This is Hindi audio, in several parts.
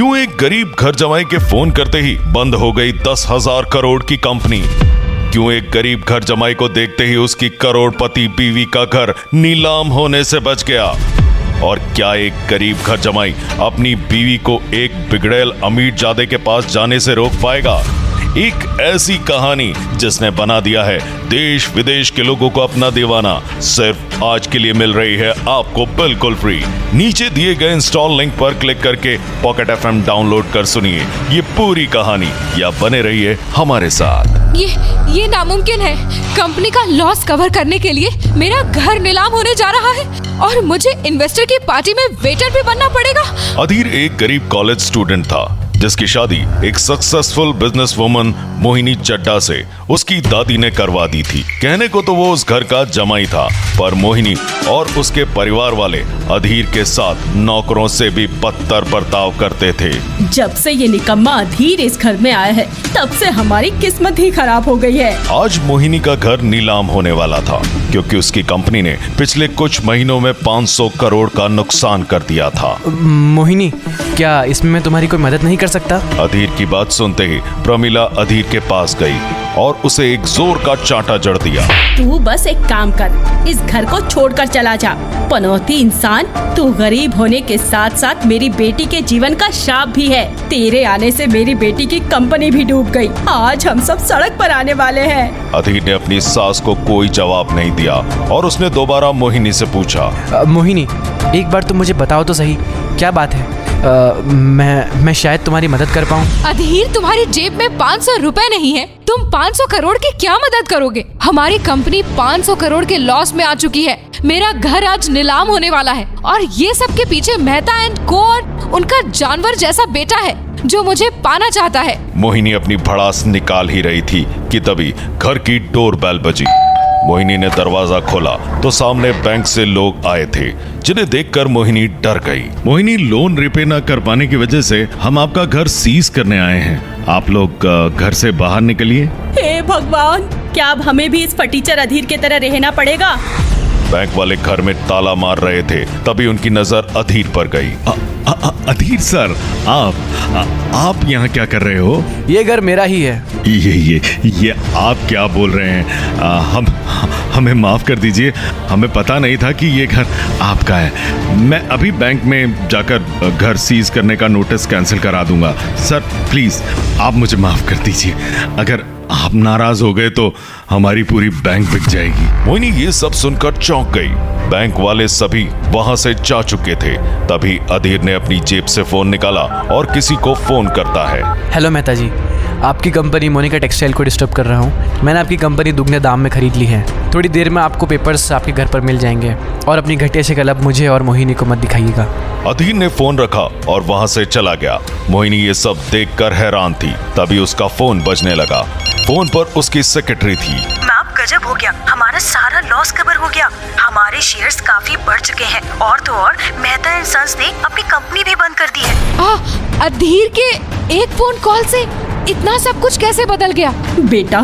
क्यों एक गरीब घर जमाई के फोन करते ही बंद हो गई 10,000 करोड़ की कंपनी? क्यों एक गरीब घर जमाई को देखते ही उसकी करोड़पति बीवी का घर नीलाम होने से बच गया? और क्या एक गरीब घर जमाई अपनी बीवी को एक बिगड़ैल अमीरजादे के पास जाने से रोक पाएगा? एक ऐसी कहानी जिसने बना दिया है देश विदेश के लोगों को अपना दीवाना, सिर्फ आज के लिए मिल रही है आपको बिल्कुल फ्री। नीचे दिए गए इंस्टॉल लिंक पर क्लिक करके पॉकेट FM डाउनलोड कर सुनिए ये पूरी कहानी, या बने रहिए हमारे साथ। ये नामुमकिन है। कंपनी का लॉस कवर करने के लिए मेरा घर नीलाम होने जा रहा है और मुझे इन्वेस्टर की पार्टी में वेटर भी बनना पड़ेगा। अधीर एक गरीब कॉलेज स्टूडेंट था जिसकी शादी एक successful business woman Mohini Chadha से उसकी दादी ने करवा दी थी। कहने को तो वो उस घर का जमाई था, पर मोहिनी और उसके परिवार वाले अधीर के साथ नौकरों से भी बदतर बर्ताव करते थे। जब से ये निकम्मा अधीर इस घर में आया है, तब से हमारी किस्मत ही खराब हो गई है। आज मोहिनी का घर नीलाम होने वाला था क्योंकि उसकी कंपनी ने पिछले कुछ महीनों में 500 करोड़ का नुकसान कर दिया था। मोहिनी, क्या इसमें मैं तुम्हारी कोई मदद नहीं कर सकता? अधीर की बात सुनते ही प्रमिला अधीर के पास गई और उसे एक जोर का चांटा जड़ दिया। तू बस एक काम कर, इस घर को छोड़कर चला जा। पनौती इंसान, तू गरीब होने के साथ साथ मेरी बेटी के जीवन का शाप भी है। तेरे आने से मेरी बेटी की कंपनी भी डूब गई। आज हम सब सड़क पर आने वाले हैं। अधीर ने अपनी सास को कोई जवाब नहीं दिया और उसने दोबारा मोहिनी से पूछा, मोहिनी, एक बार तुम मुझे बताओ तो सही, क्या बात है? मैं शायद तुम्हारी मदद कर पाऊँ। अधीर, तुम्हारी जेब में 500 रुपए नहीं है, तुम 500 करोड़ की क्या मदद करोगे? हमारी कंपनी 500 करोड़ के लॉस में आ चुकी है। मेरा घर आज नीलाम होने वाला है और ये सब के पीछे मेहता एंड को और उनका जानवर जैसा बेटा है जो मुझे पाना चाहता है। मोहिनी अपनी भड़ास निकाल ही रही थी कि तभी घर की डोरबेल बजी। मोहिनी ने दरवाजा खोला तो सामने बैंक से लोग आए थे, जिन्हें देखकर मोहिनी डर गई। मोहिनी, लोन रिपे न कर पाने की वजह से हम आपका घर सीज करने आए हैं। आप लोग घर से बाहर निकलिए। हे भगवान, क्या अब हमें भी इस फटीचर अधीर की तरह रहना पड़ेगा? बैंक वाले घर में ताला मार रहे थे, तभी उनकी नजर अधीर पर गई। अधीर सर, आप यहाँ क्या कर रहे हो? ये घर मेरा ही है। ये आप क्या बोल रहे हैं? हमें माफ कर दीजिए, हमें पता नहीं था कि ये घर आपका है। मैं अभी बैंक में जाकर घर सीज करने का नोटिस कैंसिल करा दूंगा। सर प्लीज, आप मुझे माफ कर दीजिए। अगर आप नाराज हो गए तो हमारी पूरी बैंक बिक जाएगी। मोहिनी ये सब सुनकर चौंक गई। बैंक वाले सभी वहां से जा चुके थे। तभी अधीर ने अपनी जेब से फोन निकाला और किसी को फोन करता है। हेलो मेहता जी, आपकी कंपनी मोनिका टेक्सटाइल को डिस्टर्ब कर रहा हूँ। मैंने आपकी कंपनी दुगने दाम में खरीद ली है। थोड़ी देर में आपको पेपर्स आपके घर पर मिल जाएंगे और अपनी घटिया शक्ल अब मुझे और मोहिनी को मत दिखाइएगा। अधीर ने फोन रखा और वहां से चला गया। मोहिनी ये सब देखकर हैरान थी। तभी उसका फोन बजने लगा। फोन पर उसकी सेक्रेटरी थी। मैम, गजब हो गया, हमारा सारा लॉस कवर हो गया। हमारे शेयर्स काफी बढ़ चुके हैं और तो और मेहता एंड सन्स ने अपनी कंपनी भी बंद कर दी है। अधीर के एक फोन कॉल से इतना सब कुछ कैसे बदल गया? बेटा,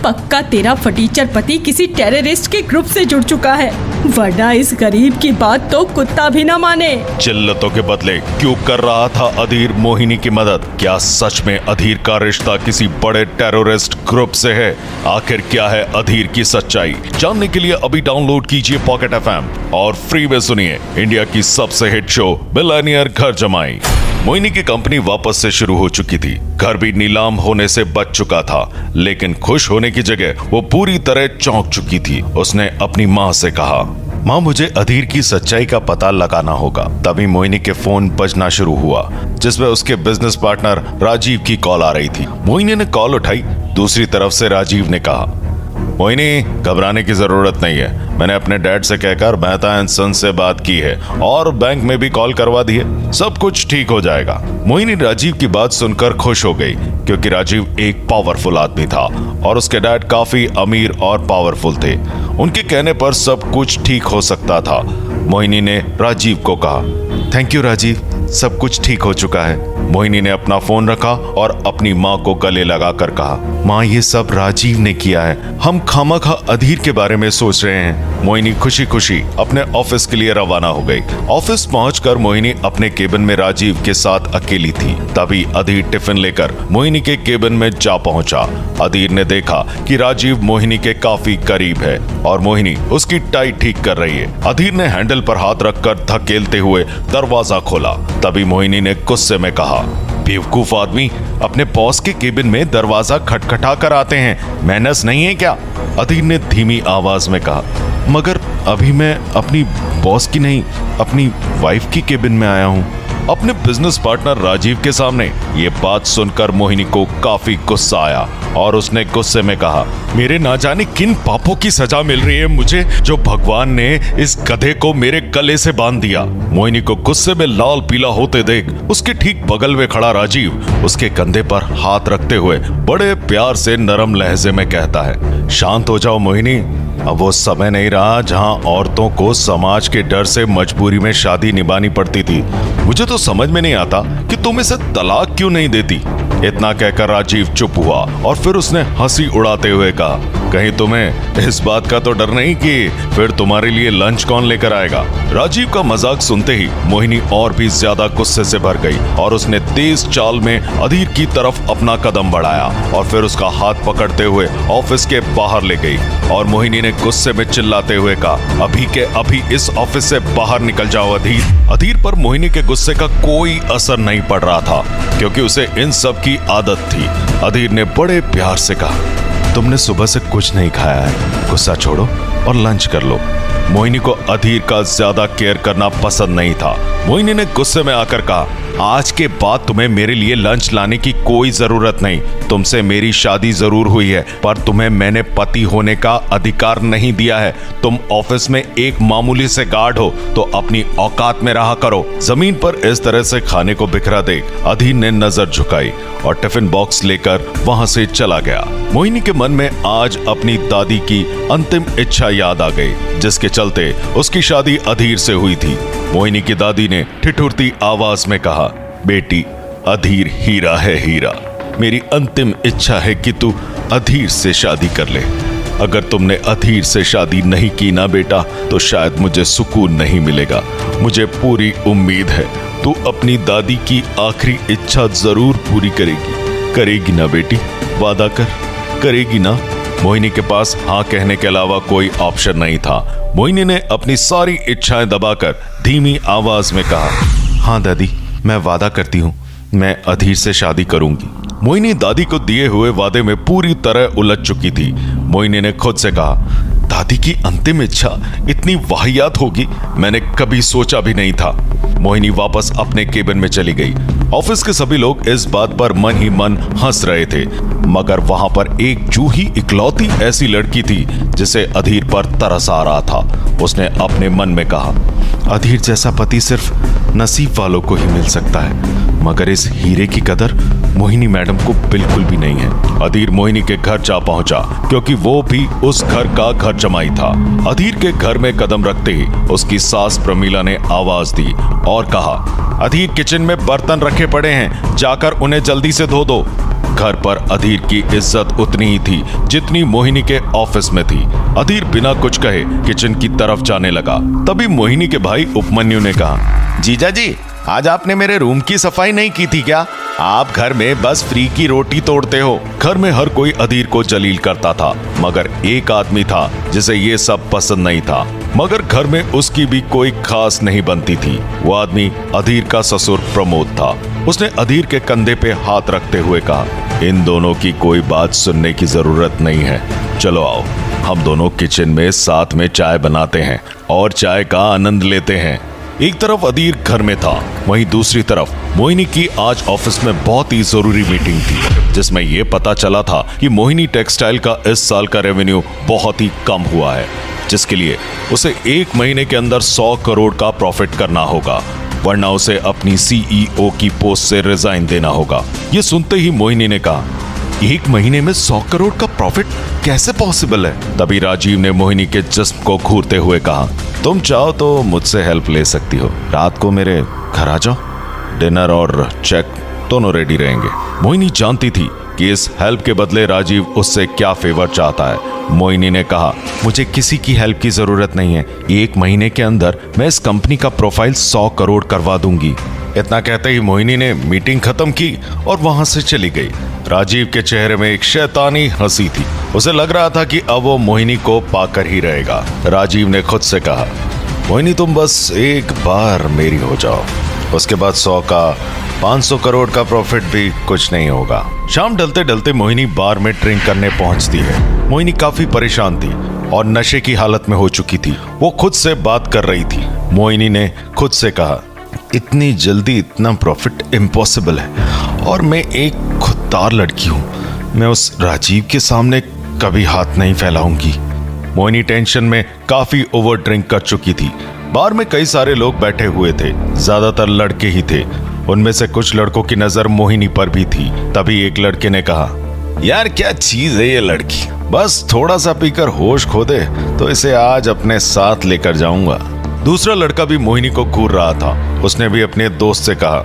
पक्का तेरा फटीचर पति किसी टेररिस्ट के ग्रुप से जुड़ चुका है, वरना इस गरीब की बात तो कुत्ता भी न माने। जिल्लतों के बदले क्यों कर रहा था अधीर मोहिनी की मदद? क्या सच में अधीर का रिश्ता किसी बड़े टेररिस्ट ग्रुप से है? आखिर क्या है अधीर की सच्चाई? जानने के लिए अभी डाउनलोड कीजिए पॉकेट FM और फ्री में सुनिए इंडिया की सबसे हिट शो मिलेनियर घर जमाई। मोहिनी की कंपनी वापस से शुरू हो चुकी थी। घर भी नीलाम होने से बच चुका था, लेकिन खुश होने की जगह वो पूरी तरह चौंक चुकी थी। उसने अपनी माँ से कहा, माँ, मुझे अधीर की सच्चाई का पता लगाना होगा। तभी मोहिनी के फोन बजना शुरू हुआ, जिसमें उसके बिजनेस पार्टनर राजीव की कॉल आ रही थी। मोहिनी ने कॉल उठाई। दूसरी तरफ से राजीव ने कहा, मोहिनी, घबराने की जरूरत नहीं है। मैंने अपने डैड से कहकर मेहता एंड सन्स से बात की है और बैंक में भी कॉल करवा दी है। सब कुछ ठीक हो जाएगा। मोहिनी राजीव की बात सुनकर खुश हो गई क्योंकि राजीव एक पावरफुल आदमी था और उसके डैड काफी अमीर और पावरफुल थे। उनके कहने पर सब कुछ ठीक हो सकता था। मोहिनी ने राजीव को कहा, थैंक यू राजीव, सब कुछ ठीक हो चुका है। मोहिनी ने अपना फोन रखा और अपनी माँ को गले लगाकर कहा, माँ ये सब राजीव ने किया है, हम खामखा अधीर के बारे में सोच रहे हैं। मोहिनी खुशी खुशी अपने ऑफिस के लिए रवाना हो गई। ऑफिस पहुंचकर मोहिनी अपने केबिन में राजीव के साथ अकेली थी। तभी अधीर टिफिन लेकर मोहिनी के केबिन में जा पहुंचा। अधीर ने देखा कि राजीव मोहिनी के काफी करीब है और मोहिनी उसकी टाई ठीक कर रही है। अधीर ने हैंडल पर हाथ रखकर धकेलते हुए दरवाजा खोला। तभी मोहिनी ने गुस्से में कहा, बेवकूफ आदमी, अपने बॉस के केबिन में दरवाजा खटखटा कर आते हैं, मैनर्स नहीं है क्या? अधीर ने धीमी आवाज में कहा, मगर अभी मैं अपनी बॉस की नहीं, अपनी वाइफ की केबिन में आया हूँ। अपने बिजनेस पार्टनर राजीव के सामने ये बात सुनकर मोहिनी को काफी गुस्सा आया और उसने गुस्से में कहा, मेरे ना जाने किन पापों की सजा मिल रही है मुझे, जो भगवान ने इस गधे को मेरे गले से बांध दिया। मोहिनी को गुस्से में लाल पीला होते देख उसके ठीक बगल में खड़ा राजीव उसके कंधे पर हाथ रखते हुए बड़े प्यार से नरम लहजे में कहता है, शांत हो जाओ मोहिनी, अब वो समय नहीं रहा जहां औरतों को समाज के डर से मजबूरी में शादी निभानी पड़ती थी। मुझे तो समझ में नहीं आता कि तुम इसे तलाक क्यों नहीं देती। इतना कहकर राजीव चुप हुआ और फिर उसने हंसी उड़ाते हुए कहा, कहीं तुम्हें इस बात का तो डर नहीं कि फिर तुम्हारे लिए लंच कौन लेकर आएगा? राजीव का मजाक सुनते ही मोहिनी और भी ज्यादा गुस्से से भर गई और उसने तेज चाल में अधीर की तरफ अपना कदम बढ़ाया और फिर उसका हाथ पकड़ते हुए ऑफिस के बाहर ले गई। और मोहिनी ने गुस्से में चिल्लाते हुए कहा, अभी के अभी इस ऑफिस से बाहर निकल जाओ अधीर। अधीर पर मोहिनी के गुस्से का कोई असर नहीं पड़ रहा था क्योंकि उसे इन सब की आदत थी। अधीर ने बड़े प्यार से कहा, तुमने सुबह से कुछ नहीं खाया है, गुस्सा छोड़ो और लंच कर लो। मोहिनी को अधीर का ज्यादा केयर करना पसंद नहीं था। मोहिनी ने गुस्से में आकर कहा, आज के बाद तुम्हें मेरे लिए लंच लाने की कोई जरूरत नहीं। तुमसे मेरी शादी जरूर हुई है पर तुम्हें मैंने पति होने का अधिकार नहीं दिया है। तुम ऑफिस में एक मामूली से गार्ड हो तो अपनी औकात में रहा करो। जमीन पर इस तरह से खाने को बिखरा देख अधीर ने नजर झुकाई और टिफिन बॉक्स लेकर वहां से चला गया। मोहिनी के मन में आज अपनी दादी की अंतिम इच्छा याद आ गई जिसके चलते उसकी शादी अधीर से हुई थी। मोहिनी की दादी ने ठिठुरती आवाज में कहा, बेटी अधीर हीरा है हीरा, मेरी अंतिम इच्छा है कि तू अधीर से शादी कर ले। अगर तुमने अधीर से शादी नहीं की ना बेटा तो शायद मुझे सुकून नहीं मिलेगा। मुझे पूरी उम्मीद है तू अपनी दादी की आखिरी इच्छा जरूर पूरी करेगी ना बेटी, वादा करेगी ना? मोहिनी के पास हाँ कहने के अलावा कोई ऑप्शन नहीं था। मोहिनी ने अपनी सारी इच्छाएं दबाकर धीमी आवाज में कहा, हाँ दादी, मैं वादा करती हूँ, मैं अधीर से शादी करूंगी। मोहिनी दादी को दिए हुए वादे में पूरी तरह उलझ चुकी थी। मोहिनी ने खुद से कहा, दादी की अंतिम इच्छा इतनी वाहियात होगी मैंने कभी सोचा भी नहीं था। मोहिनी वापस अपने केबिन में चली गई। ऑफिस के सभी लोग इस बात पर मन ही मन हंस रहे थे मगर वहां पर एक जूही इकलौती ऐसी लड़की थी जिसे अधीर पर तरस आ रहा था। उसने अपने मन में कहा, अधीर जैसा पति सिर्फ नसीब वालों को ही मिल सकता है मगर इस हीरे की कदर मोहिनी मैडम को बिल्कुल भी नहीं है। अधीर मोहिनी के घर जा पहुंचा क्योंकि वो भी उस घर का घर जमाई था। अधीर के घर में कदम रखते ही उसकी सास प्रमीला ने आवाज दी और कहा, अधीर किचन में बर्तन रखे पड़े हैं, जाकर उन्हें जल्दी से धो दो। घर पर अधीर की इज्जत उतनी ही थी जितनी मोहिनी के ऑफिस में थी। अधीर बिना कुछ कहे किचन की तरफ जाने लगा। तभी मोहिनी के भाई उपमन्यु ने कहा, जीजा जी, आज आपने मेरे रूम की सफाई नहीं की थी क्या? आप घर में बस फ्री की रोटी तोड़ते हो। घर में हर कोई अधीर को जलील करता था मगर एक आदमी था जिसे ये सब पसंद नहीं था मगर घर में उसकी भी कोई खास नहीं बनती थी। वो आदमी अधीर का ससुर प्रमोद था। उसने अधीर के कंधे पे हाथ रखते हुए कहा, इन दोनों की कोई बात सुनने की जरूरत नहीं है, चलो आओ हम दोनों किचन में साथ में चाय बनाते हैं और चाय का आनंद लेते हैं। एक तरफ अधीर घर में था वहीं दूसरी तरफ मोहिनी की आज ऑफिस में बहुत ही जरूरी मीटिंग थी जिसमें यह पता चला था कि मोहिनी टेक्सटाइल का इस साल का रेवेन्यू बहुत ही कम हुआ है जिसके लिए उसे 1 महीने के अंदर 100 करोड़ का प्रॉफिट करना होगा वरना उसे अपनी CEO की पोस्ट से रिजाइन देना होगा। ये सुनते ही मोहिनी ने कहा, 1 महीने में 100 करोड़ का प्रॉफिट कैसे पॉसिबल है? तभी राजीव ने मोहिनी के जिस्म को घूरते हुए कहा, तुम चाहो तो मुझसे हेल्प ले सकती हो, रात को मेरे घर आ जाओ, डिनर और चेक दोनों रेडी रहेंगे। मोहिनी जानती थी कि इस हेल्प के बदले राजीव उससे क्या फेवर चाहता है। मोहिनी ने कहा, मुझे किसी की हेल्प की जरूरत नहीं है, 1 महीने के अंदर मैं इस कंपनी का प्रोफाइल 100 करोड़ करवा दूंगी। इतना कहते ही मोहिनी ने मीटिंग खत्म की और वहां से चली गई। राजीव के चेहरे में एक शैतानी हंसी थी। उसे लग रहा था कि अब वो मोहिनी को पाकर ही रहेगा। राजीव ने खुद से कहा, मोहिनी तुम बस एक बार मेरी हो जाओ, उसके बाद 100 का 500 करोड़ का प्रॉफिट भी कुछ नहीं होगा। शाम ढलते ढलते मोहिनी बार में ड्रिंक करने पहुंचती है। मोहिनी काफी परेशान थी और नशे की हालत में हो चुकी थी। वो खुद से बात कर रही थी। मोहिनी ने खुद से कहा, इतनी जल्दी इतना प्रॉफिट इम्पॉसिबल है और मैं एक खुददार लड़की हूँ, मैं उस राजीव के सामने कभी हाथ नहीं फैलाऊंगी। मोहिनी टेंशन में काफी ओवर ड्रिंक कर चुकी थी। बार में कई सारे लोग बैठे हुए थे, ज्यादातर लड़के ही थे। उनमें से कुछ लड़कों की नजर मोहिनी पर भी थी। तभी एक लड़के ने कहा, यार क्या चीज है ये लड़की, बस थोड़ा सा पीकर होश खो दे तो इसे आज अपने साथ लेकर जाऊंगा। दूसरा लड़का भी मोहिनी को घूर रहा था। उसने भी अपने दोस्त से कहा,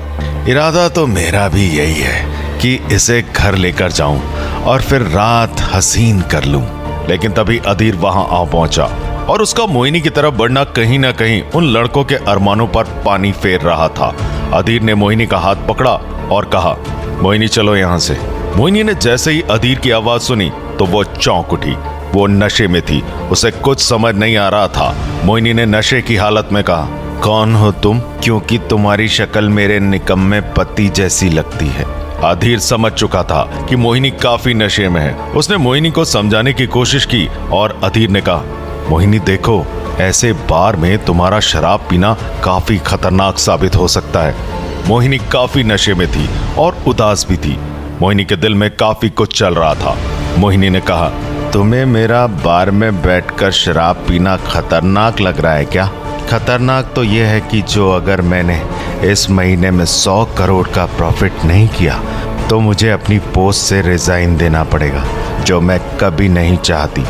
इरादा तो मेरा भी यही है कि इसे घर लेकर जाऊं और फिर रात हसीन कर लूं। लेकिन तभी अधीर वहां आ पहुंचा और उसका मोहिनी की तरफ बढ़ना कहीं ना कहीं उन लड़कों के अरमानों पर पानी फेर रहा था। अधीर ने मोहिनी का हाथ पकड़ा और कहा, मोहिनी चलो यहाँ से। मोहिनी ने जैसे ही अधीर की आवाज सुनी तो वो चौंक उठी। वो नशे में थी, उसे कुछ समझ नहीं आ रहा था। मोहिनी ने नशे की हालत में कहा, कौन हो तुम, क्योंकि तुम्हारी शक्ल मेरे निकम्मे पति जैसी लगती है। अधीर समझ चुका था कि मोहिनी काफी नशे में है। उसने मोहिनी को समझाने की कोशिश की और अधीर ने कहा, मोहिनी देखो, ऐसे बार में तुम्हारा शराब पीना काफी खतरनाक साबित हो सकता है। मोहिनी काफी नशे में थी और उदास भी थी। मोहिनी के दिल में काफी कुछ चल रहा था। मोहिनी ने कहा, तुम्हें मेरा बार में बैठकर शराब पीना खतरनाक लग रहा है क्या? खतरनाक तो यह है कि जो अगर मैंने इस महीने में 100 करोड़ का प्रॉफिट नहीं किया तो मुझे अपनी पोस्ट से रिजाइन देना पड़ेगा, जो मैं कभी नहीं चाहती।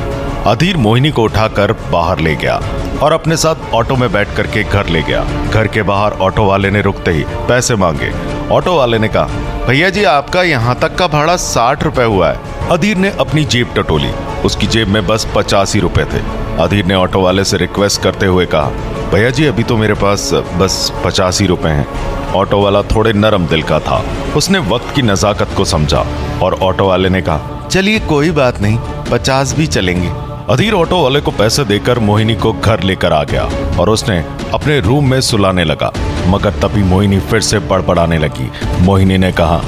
अधीर मोहिनी को उठाकर बाहर ले गया और अपने साथ ऑटो में बैठ करके घर ले गया। घर के बाहर ऑटो वाले ने रुकते ही पैसे मांगे। ऑटो वाले ने कहा, भैया जी आपका यहाँ तक का भाड़ा 60 रुपए हुआ है। अधीर ने अपनी जेब टटोली। उसकी जेब में बस 85 ही रुपए थे। अधीर ने ऑटो वाले से रिक्वेस्ट करते हुए कहा, भैया जी अभी तो मेरे पास बस 85 ही रुपए हैं। ऑटो वाला थोड़े नरम दिल का था। उसने वक्त की नजाकत को समझा और ऑटो वाले ने कहा, चलिए कोई बात नहीं, 50 भी चलेंगे। अधीर ऑटो वाले को पैसे देकर मोहिनी को घर लेकर आ गया और उसने अपने रूम में सुलाने लगा। मगर तभी मोहिनी फिर से बड़बड़ाने लगी। मोहिनी ने कहा,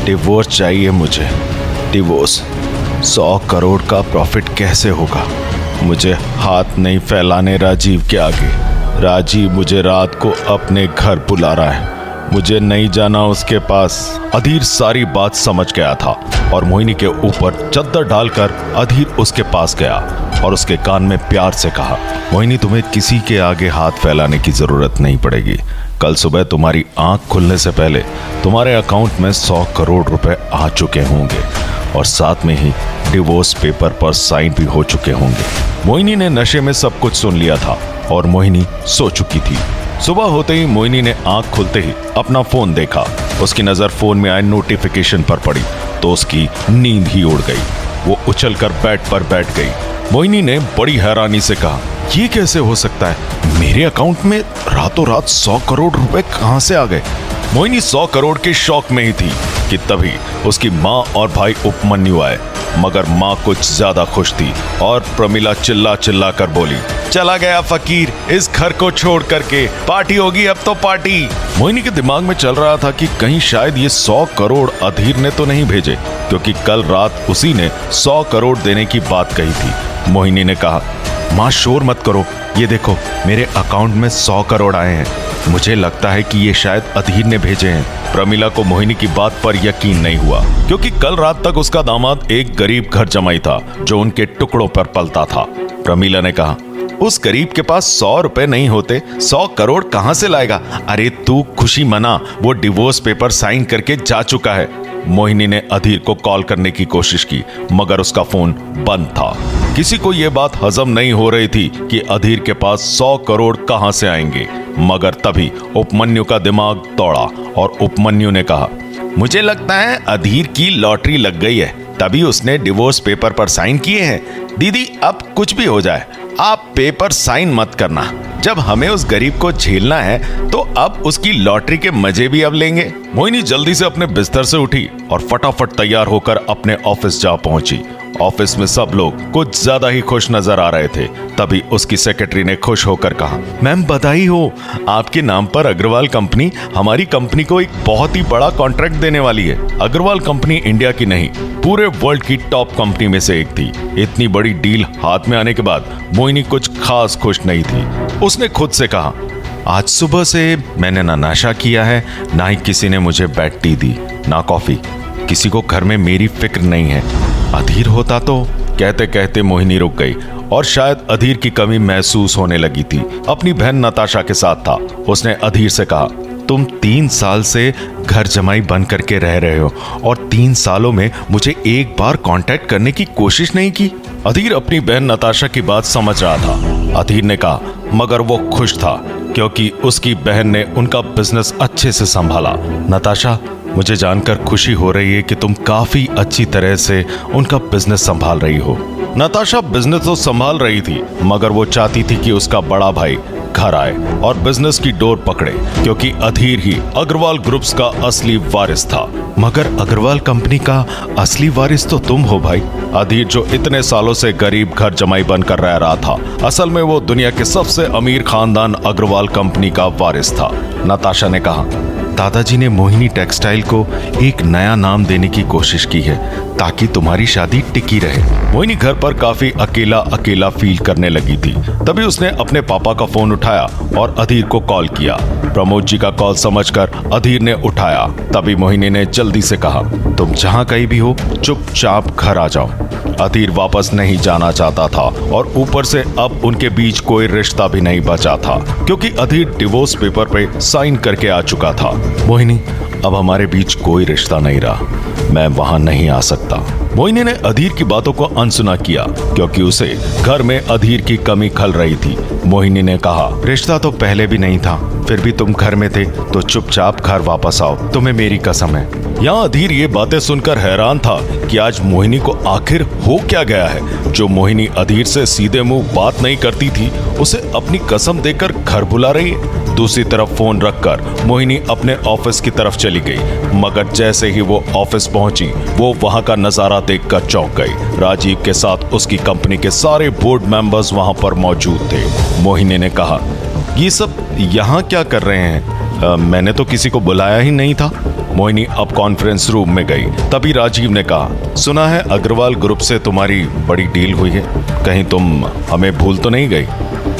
डिवोर्स चाहिए मुझे, डिवोर्स। 100 करोड़ का प्रॉफिट कैसे होगा? मुझे हाथ नहीं फैलाने राजीव के आगे। राजीव मुझे रात को अपने घर बुला रहा है, मुझे नहीं जाना उसके पास। अधीर सारी बात समझ गया था और मोहिनी के ऊपर चद्दर डालकर अधीर उसके पास गया और उसके कान में प्यार से कहा, मोहिनी तुम्हें किसी के आगे हाथ फैलाने की जरूरत नहीं पड़ेगी। कल सुबह तुम्हारी आंख खुलने से पहले तुम्हारे अकाउंट में 100 करोड़ रुपए आ चुके होंगे और साथ में ही डिवोर्स पेपर पर साइन भी हो चुके होंगे। मोहिनी ने नशे में सब कुछ सुन लिया था और मोहिनी सो चुकी थी। सुबह होते ही मोहिनी ने आंख खुलते ही अपना फोन देखा। उसकी नजर फोन में आए नोटिफिकेशन पर पड़ी तो उसकी नींद ही उड़ गई। वो उछलकर बेड पर बैठ गई। मोहिनी ने बड़ी हैरानी से कहा, ये कैसे हो सकता है? मेरे अकाउंट में रातों रात 100 करोड़ रुपए कहां से आ गए? मोहिनी 100 करोड़ के शौक में ही थी कि तभी उसकी माँ और भाई उपमन्यु आए। मगर माँ कुछ ज्यादा खुश थी और प्रमिला चिल्ला चिल्ला कर बोली, चला गया फकीर इस घर को छोड़ करके, पार्टी होगी अब तो पार्टी। मोहिनी के दिमाग में चल रहा था कि कहीं शायद ये 100 करोड़ अधीर ने तो नहीं भेजे, क्योंकि कल रात उसी ने 100 करोड़ देने की बात कही थी। मोहिनी ने कहा, माँ शोर मत करो, ये देखो मेरे अकाउंट में 100 करोड़ आए हैं, मुझे लगता है कि ये शायद अधीर ने भेजे हैं। प्रमिला को मोहिनी की बात पर यकीन नहीं हुआ, क्योंकि कल रात तक उसका दामाद एक गरीब घर जमाई था जो उनके टुकड़ों पर पलता था। प्रमिला ने कहा, उस गरीब के पास 100 रुपए नहीं होते 100 करोड़ कहां से लाएगा? अरे तू खुशी मना, वो डिवोर्स पेपर साइन करके जा चुका है। मोहिनी ने अधीर को कॉल करने की कोशिश की मगर उसका फोन बंद था। किसी को यह बात हजम नहीं हो रही थी कि अधीर के पास 100 करोड़ कहां से आएंगे। मगर तभी उपमन्यु का दिमाग दौड़ा और उपमन्यु ने कहा, मुझे लगता है अधीर की लॉटरी लग गई है, तभी उसने डिवोर्स पेपर पर साइन किए हैं। दीदी अब कुछ भी हो जाए आप पेपर साइन मत करना। जब हमें उस गरीब को झेलना है तो अब उसकी लॉटरी के मजे भी अब लेंगे। मोहिनी जल्दी से अपने बिस्तर से उठी और फटाफट तैयार होकर अपने ऑफिस जा पहुंची। ऑफिस में सब लोग कुछ ज्यादा ही खुश नजर आ रहे थे। तभी उसकी सेक्रेटरी ने खुश होकर कहा, मैम बधाई हो, आपके नाम पर अग्रवाल कंपनी हमारी कंपनी को एक बहुत ही बड़ा कॉन्ट्रैक्ट देने वाली है। अग्रवाल कंपनी इंडिया की नहीं पूरे वर्ल्ड की टॉप कंपनी में से एक थी। इतनी बड़ी डील हाथ में आने के बाद मोहिनी कुछ खास खुश नहीं थी। उसने खुद से कहा, आज सुबह से मैंने ना नाशा किया है, ना ही किसी ने मुझे बेड टी दी, ना कॉफी। किसी को घर में मेरी फिक्र नहीं है। अधीर होता तो। कहते कहते मोहिनी रुक गई और शायद अधीर की कमी महसूस होने लगी थी। अपनी बहन नताशा के साथ था। उसने अधीर से कहा, तुम 3 साल से घर जमाई बन करके रह रहे हो और 3 सालों में मुझे एक बार कांटेक्ट करने की कोशिश नहीं की। अधीर अपनी बहन नताशा की बात समझ रहा था। अधीर ने कहा, मगर वो खुश था क्योंकि उसकी बहन ने उनका बिजनेस अच्छे से संभाला। नताशा, मुझे जानकर खुशी हो रही है कि तुम काफी अच्छी तरह से उनका बिजनेस संभाल रही हो। नताशा बिजनेस तो संभाल रही थी मगर वो चाहती थी कि उसका बड़ा भाई घर आए और बिजनेस की डोर पकड़े, क्योंकि अधीर ही अग्रवाल ग्रुप्स का असली वारिस था। मगर अग्रवाल कंपनी का असली वारिस तो तुम हो भाई। अधीर जो इतने सालों से गरीब घर जमाई बनकर रह रहा था, असल में वो दुनिया के सबसे अमीर खानदान अग्रवाल कंपनी का वारिस था। नताशा ने कहा, दादाजी ने मोहिनी टेक्सटाइल को एक नया नाम देने की कोशिश की है ताकि तुम्हारी शादी टिकी रहे। मोहिनी घर पर काफी अकेला अकेला फील करने लगी थी। तभी उसने अपने पापा का फोन उठाया और अधीर को कॉल किया। प्रमोद जी का कॉल समझकर अधीर ने उठाया। तभी मोहिनी ने जल्दी से कहा, तुम जहां कहीं भी हो चुपचाप घर आ जाओ। अधीर वापस नहीं जाना चाहता था और ऊपर से अब उनके बीच कोई रिश्ता भी नहीं बचा था, क्योंकि अधीर डिवोर्स पेपर पे साइन करके आ चुका था। मोहिनी, अब हमारे बीच कोई रिश्ता नहीं रहा, मैं वहां नहीं आ सकता। मोहिनी ने अधीर की बातों को अनसुना किया क्योंकि उसे घर में अधीर की कमी खल रही थी। मोहिनी ने कहा, रिश्ता तो पहले भी नहीं था, फिर भी तुम घर में थे तो चुपचाप घर वापस आओ, तुम्हें मेरी कसम है। यहाँ अधीर ये बातें सुनकर हैरान था कि आज मोहिनी को आखिर हो क्या गया है। जो मोहिनी अधीर से सीधे मुंह बात नहीं करती थी, उसे अपनी कसम देकर घर बुला रही है। दूसरी तरफ फोन रखकर मोहिनी अपने ऑफिस की तरफ चली गई, मगर जैसे ही वो ऑफिस पहुंची वो वहां का नजारा देखकर चौंक गई। राजीव के साथ उसकी कंपनी के सारे बोर्ड मेंबर्स वहां पर मौजूद थे। मोहिनी ने कहा, ये सब यहाँ क्या कर रहे हैं? मैंने तो किसी को बुलाया ही नहीं था। मोहिनी अब कॉन्फ्रेंस रूम में गई। तभी राजीव ने कहा, सुना है अग्रवाल ग्रुप से तुम्हारी बड़ी डील हुई है, कहीं तुम हमें भूल तो नहीं गई?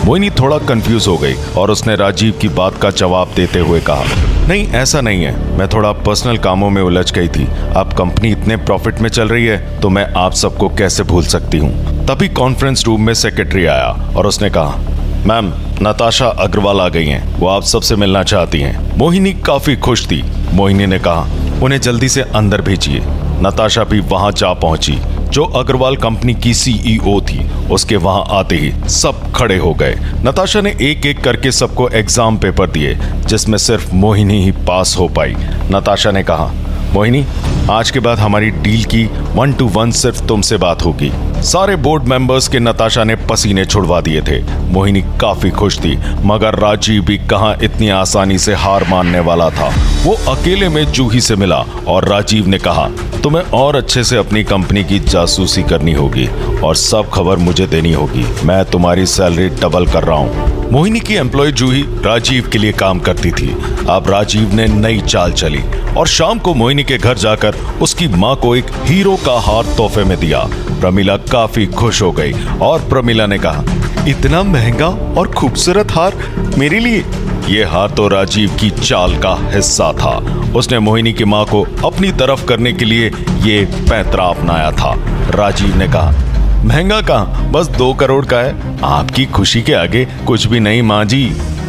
मोहिनी थोड़ा कंफ्यूज हो गई और उसने राजीव की बात का जवाब देते हुए कहा, नहीं ऐसा नहीं है, मैं थोड़ा पर्सनल कामों में उलझ गई थी। अब कंपनी इतने प्रॉफिट में चल रही है तो मैं आप सबको कैसे भूल सकती हूँ। तभी कॉन्फ्रेंस रूम में सेक्रेटरी आया और उसने कहा, मैम नताशा अग्रवाल आ गई हैं, वो आप सबसे मिलना चाहती हैं। मोहिनी काफी खुश थी। मोहिनी ने कहा, उन्हें जल्दी से अंदर भेजिए। नताशा भी वहां जा पहुंची। जो अग्रवाल कंपनी की सीईओ थी, उसके वहां आते ही सब खड़े हो गए। नताशा ने एक एक करके सबको एग्जाम पेपर दिए, जिसमें सिर्फ मोहिनी ही पास हो पाई। नताशा ने कहा, मोहिनी, आज के बाद हमारी डील की 1 to 1 सिर्फ तुमसे बात होगी। सारे बोर्ड मेंबर्स के नताशा ने पसीने छुड़वा दिए थे। मोहिनी काफी खुश थी, मगर राजीव भी कहां इतनी आसानी से हार मानने वाला था। वो अकेले में जूही से मिला और राजीव ने कहा, तुम्हें और अच्छे से अपनी कंपनी की जासूसी करनी होगी और सब खबर मुझे देनी होगी। मैं तुम्हारी सैलरी डबल कर रहा हूँ। मोहिनी की एम्प्लॉय जूही राजीव के लिए काम करती थी। अब राजीव ने नई चाल चली और शाम को मोहिनी के घर जाकर उसकी माँ को एक हीरो का हार तोहफे में दिया। प्रमिला काफी खुश हो गई और प्रमिला ने कहा, इतना महंगा और खूबसूरत हार मेरे लिए? ये हार तो राजीव की चाल का हिस्सा था। उसने मोहिनी की माँ को अपनी तरफ करने के लिए ये पैंतरा अपनाया था। राजीव ने कहा, महंगा कहाँ, बस 2 करोड़ का है। आपकी खुशी के आगे कुछ भी नहीं माँ जी।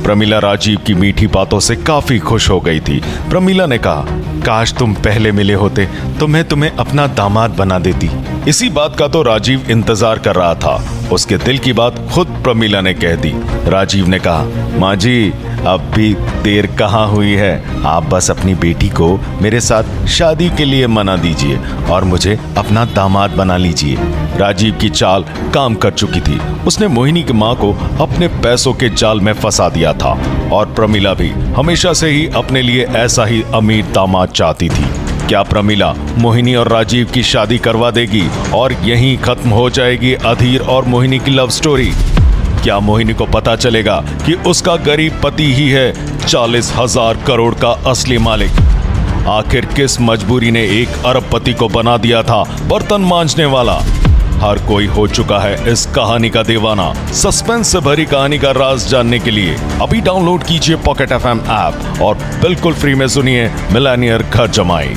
प्रमिला राजीव की मीठी बातों से काफी खुश हो गई थी। प्रमिला ने कहा, काश तुम पहले मिले होते तो मैं तुम्हें अपना दामाद बना देती। इसी बात का तो राजीव इंतजार कर रहा था। उसके दिल की बात खुद प्रमिला ने कह दी। राजीव ने कहा, माँ जी अब भी देर कहाँ हुई है, आप बस अपनी बेटी को मेरे साथ शादी के लिए मना दीजिए और मुझे अपना दामाद बना लीजिए। राजीव की चाल काम कर चुकी थी। उसने मोहिनी की माँ को अपने पैसों के जाल में फंसा दिया था और प्रमिला भी हमेशा से ही अपने लिए ऐसा ही अमीर दामाद चाहती थी। क्या प्रमिला मोहिनी और राजीव की शादी करवा देगी और यहीं खत्म हो जाएगी अधीर और मोहिनी की लव स्टोरी? क्या मोहिनी को पता चलेगा कि उसका गरीब पति ही है 40,000 करोड़ का असली मालिक? आखिर किस मजबूरी ने एक अरबपति को बना दिया था बर्तन मांजने वाला? हर कोई हो चुका है इस कहानी का दीवाना। सस्पेंस से भरी कहानी का राज जानने के लिए अभी डाउनलोड कीजिए पॉकेट FM ऐप और बिल्कुल फ्री में सुनिए मिलेनियर घर जमाई।